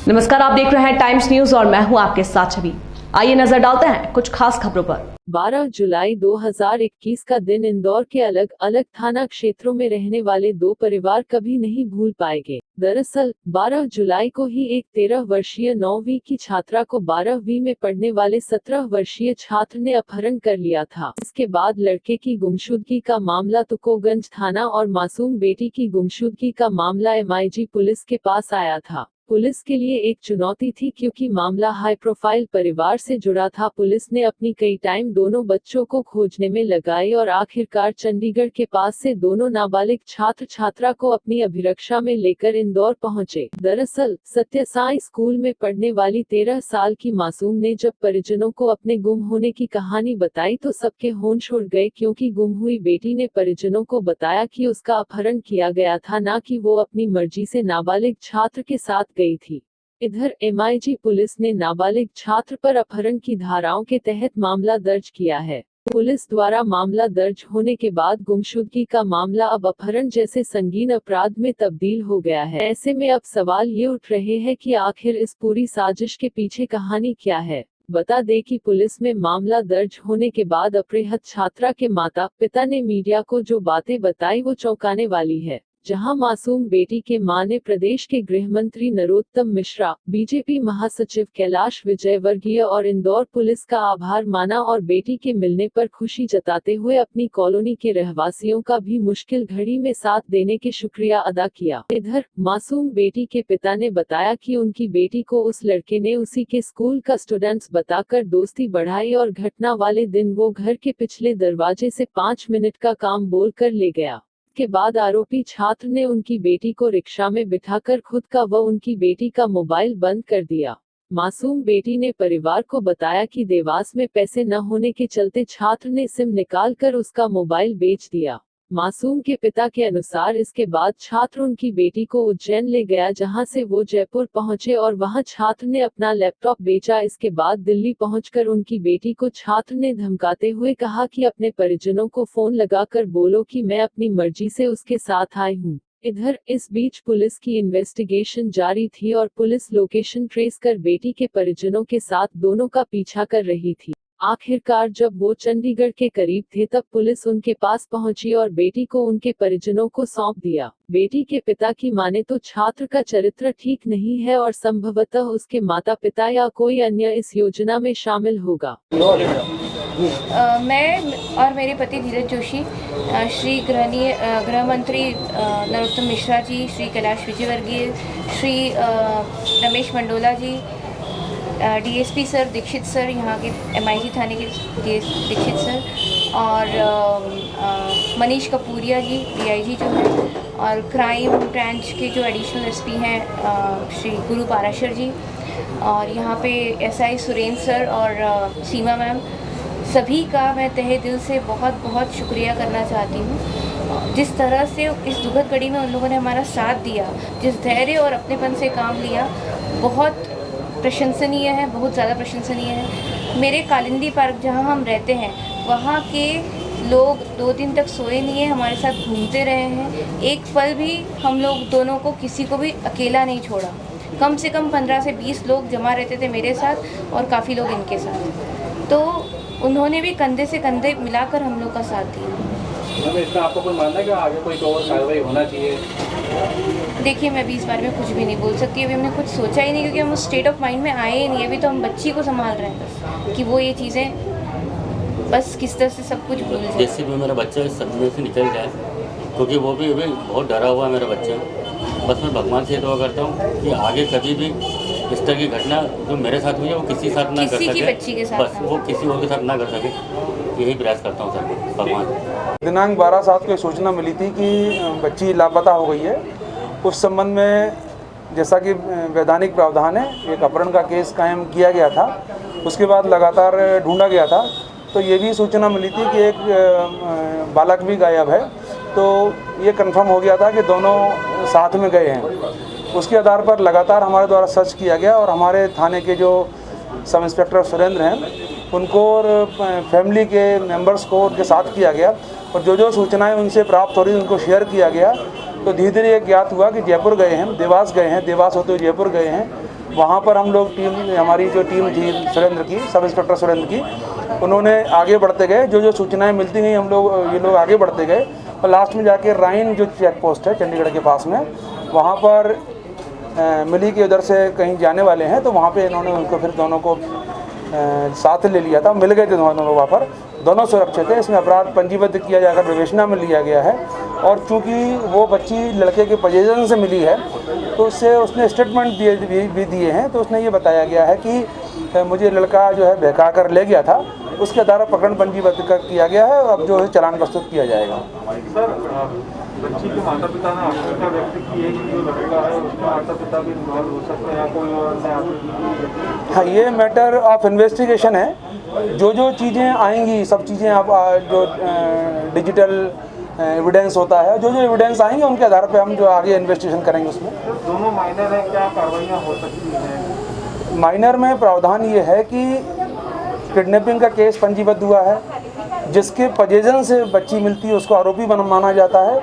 नमस्कार, आप देख रहे हैं टाइम्स न्यूज और मैं हूं आपके साथ छवि। आइए नजर डालते हैं कुछ खास खबरों पर। 12 जुलाई 2021 का दिन इंदौर के अलग अलग थाना क्षेत्रों में रहने वाले दो परिवार कभी नहीं भूल पाएंगे। दरअसल 12 जुलाई को ही एक 13 वर्षीय 9वीं की छात्रा को 12वीं में पढ़ने वाले 17 वर्षीय छात्र ने अपहरण कर लिया था। इसके बाद लड़के की गुमशुदगी का मामला तुकोगंज थाना और मासूम बेटी की गुमशुदगी का मामला MIG पुलिस के पास आया था। पुलिस के लिए एक चुनौती थी क्योंकि मामला हाई प्रोफाइल परिवार से जुड़ा था। पुलिस ने अपनी कई टाइम दोनों बच्चों को खोजने में लगाई और आखिरकार चंडीगढ़ के पास से दोनों नाबालिग छात्र छात्रा को अपनी अभिरक्षा में लेकर इंदौर पहुंचे। दरअसल सत्य साई स्कूल में पढ़ने वाली 13 साल की मासूम ने जब परिजनों को अपने गुम होने की कहानी बताई तो सबके होश उड़ गए, क्योंकि गुम हुई बेटी ने परिजनों को बताया कि उसका अपहरण किया गया था, न कि वो अपनी मर्जी से नाबालिग छात्र के साथ गई थी। इधर MIG पुलिस ने नाबालिग छात्र पर अपहरण की धाराओं के तहत मामला दर्ज किया है। पुलिस द्वारा मामला दर्ज होने के बाद गुमशुदगी का मामला अब अपहरण जैसे संगीन अपराध में तब्दील हो गया है। ऐसे में अब सवाल ये उठ रहे हैं कि आखिर इस पूरी साजिश के पीछे कहानी क्या है। बता दें कि पुलिस में मामला दर्ज होने के बाद अपहृत छात्रा के माता पिता ने मीडिया को जो बातें बताई वो चौंकाने वाली है। जहां मासूम बेटी के मां ने प्रदेश के गृह मंत्री नरोत्तम मिश्रा, BJP महासचिव कैलाश विजयवर्गीय और इंदौर पुलिस का आभार माना और बेटी के मिलने पर खुशी जताते हुए अपनी कॉलोनी के रहवासियों का भी मुश्किल घड़ी में साथ देने के शुक्रिया अदा किया। इधर मासूम बेटी के पिता ने बताया कि उनकी बेटी को उस लड़के ने उसी के स्कूल का स्टूडेंट्स बताकर दोस्ती बढ़ाई और घटना वाले दिन वो घर के पिछले दरवाजे से 5 मिनट का काम बोलकर ले गया। के बाद आरोपी छात्र ने उनकी बेटी को रिक्शा में बिठाकर खुद का व उनकी बेटी का मोबाइल बंद कर दिया। मासूम बेटी ने परिवार को बताया कि देवास में पैसे न होने के चलते छात्र ने सिम निकालकर उसका मोबाइल बेच दिया। मासूम के पिता के अनुसार इसके बाद छात्र उनकी बेटी को उज्जैन ले गया, जहां से वो जयपुर पहुंचे और वहां छात्र ने अपना लैपटॉप बेचा। इसके बाद दिल्ली पहुंचकर उनकी बेटी को छात्र ने धमकाते हुए कहा कि अपने परिजनों को फोन लगाकर बोलो कि मैं अपनी मर्जी से उसके साथ आई हूं। इधर इस बीच पुलिस की इन्वेस्टिगेशन जारी थी और पुलिस लोकेशन ट्रेस कर बेटी के परिजनों के साथ दोनों का पीछा कर रही थी। आखिरकार जब वो चंडीगढ़ के करीब थे तब पुलिस उनके पास पहुंची और बेटी को उनके परिजनों को सौंप दिया। बेटी के पिता की माने तो छात्र का चरित्र ठीक नहीं है और संभवतः उसके माता पिता या कोई अन्य इस योजना में शामिल होगा। मैं और मेरे पति धीरज जोशी, श्री गृह मंत्री नरोत्तम मिश्रा जी, श्री कैलाश विजयवर्गीय, श्री रमेश मंडोला जी, DSP सर, दीक्षित सर, यहाँ के MIG थाने के दीक्षित सर, और मनीष कपूरिया जी DIG जो है, और क्राइम ब्रांच के जो एडिशनल SP हैं श्री गुरु पाराशर जी, और यहाँ पे SI सुरेंद्र सर और सीमा मैम, सभी का मैं तहे दिल से बहुत बहुत शुक्रिया करना चाहती हूँ। जिस तरह से इस दुखद घड़ी में उन लोगों ने हमारा साथ दिया, जिस धैर्य और अपनेपन से काम लिया, बहुत प्रशंसनीय है, बहुत ज़्यादा प्रशंसनीय है। मेरे कालिंदी पार्क जहाँ हम रहते हैं वहाँ के लोग 2 दिन तक सोए नहीं हैं, हमारे साथ घूमते रहे हैं। एक पल भी हम लोग दोनों को किसी को भी अकेला नहीं छोड़ा। कम से कम 15 से 20 लोग जमा रहते थे मेरे साथ और काफ़ी लोग इनके साथ, तो उन्होंने भी कंधे से कंधे मिलाकर हम लोग का साथ दिया। इसमें आपको कोई मानना है कि आगे कोई और कार्रवाई होना चाहिए? देखिए, मैं अभी इस बारे में कुछ भी नहीं बोल सकती। अभी हमने कुछ सोचा ही नहीं, क्योंकि हम उस स्टेट ऑफ माइंड में आए ही नहीं। अभी तो हम बच्ची को संभाल रहे हैं बस, कि वो ये चीज़ें बस किस तरह से सब कुछ भूल जाए। जैसे भी मेरा बच्चा इस सदमे से निकल जाए, क्योंकि वो भी अभी बहुत डरा हुआ है मेरा बच्चा। बस मैं भगवान से दुआ करता हूँ कि आगे कभी भी इस तरह की घटना जो मेरे साथ हुई है वो किसी साथ ना कर सके, बच्ची के साथ बस वो किसी और के साथ ना कर सके, यही प्रयास करता हूँ सर भगवान। दिनांक 12/7 को सूचना मिली थी कि बच्ची लापता हो गई है। उस संबंध में जैसा कि वैधानिक प्रावधान है, एक अपहरण का केस कायम किया गया था। उसके बाद लगातार ढूंढा गया था, तो ये भी सूचना मिली थी कि एक बालक भी गायब है। तो ये कंफर्म हो गया था कि दोनों साथ में गए हैं। उसके आधार पर लगातार हमारे द्वारा सर्च किया गया और हमारे थाने के जो सब इंस्पेक्टर सुरेंद्र हैं उनको और फैमिली के मेंबर्स को उनके साथ किया गया और जो सूचनाएं उनसे प्राप्त हो रही उनको शेयर किया गया। तो धीरे धीरे ये ज्ञात हुआ कि जयपुर गए हैं, देवास गए हैं, देवास होते हुए जयपुर गए हैं। वहाँ पर हम लोग हमारी जो टीम थी सुरेंद्र की, सब इंस्पेक्टर सुरेंद्र की, उन्होंने आगे बढ़ते गए, जो जो सूचनाएं मिलती गई ये लोग आगे बढ़ते गए और लास्ट में जाके राइन जो चेक पोस्ट है चंडीगढ़ के पास में, वहाँ पर मिली कि उधर से कहीं जाने वाले हैं, तो वहाँ पे इन्होंने उनको फिर दोनों को साथ ले लिया था, मिल गए थे दोनों वहाँ पर, दोनों सुरक्षित है। इसमें अपराध पंजीबद्ध किया जाकर विवेचना में लिया गया है और चूंकि वो बच्ची लड़के के पोजीशन से मिली है तो उससे उसने स्टेटमेंट भी दिए हैं। तो उसने ये बताया गया है कि मुझे लड़का जो है बहका कर ले गया था, उसके आधार पर प्रकरण पंजीबद्ध किया गया है। अब जो है चालान प्रस्तुत किया जाएगा। सर, बच्ची के माता पिता ने आशंका व्यक्त की है कि जो लड़का है उसके माता पिता भी इन्वॉल्व हो सकते हैं या कोई और। हाँ, ये मैटर ऑफ इन्वेस्टिगेशन है। जो जो चीज़ें आएंगी सब चीज़ें आप जो डिजिटल एविडेंस होता है, जो जो एविडेंस आएंगे उनके आधार पे हम जो आगे इन्वेस्टिगेशन करेंगे उसमें। दोनों माइनर हैं, क्या कार्रवाइयाँ हो सकती हैं? माइनर में प्रावधान ये है कि किडनैपिंग का केस पंजीबद्ध हुआ है, जिसके पोजीशन से बच्ची मिलती है उसको आरोपी माना जाता है।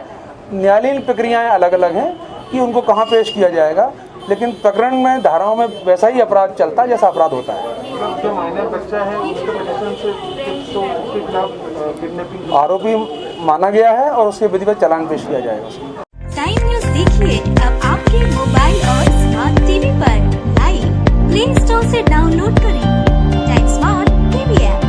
न्यायालयीन प्रक्रियाएं अलग अलग हैं कि उनको कहाँ पेश किया जाएगा, लेकिन प्रकरण में धाराओं में वैसा ही अपराध चलता है जैसा अपराध होता है। जो माइनर बच्चा है उसके पोजीशन से तो उसके खिलाफ किडनैपिंग आरोपी माना गया है और उसके विधिवत चालान पेश किया जाएगा। टाइम न्यूज़ देखिए अब आपके मोबाइल और स्मार्ट टीवी पर। लाइव प्ले स्टोर से डाउनलोड करें टाइम स्मार्ट टीवी ऐप।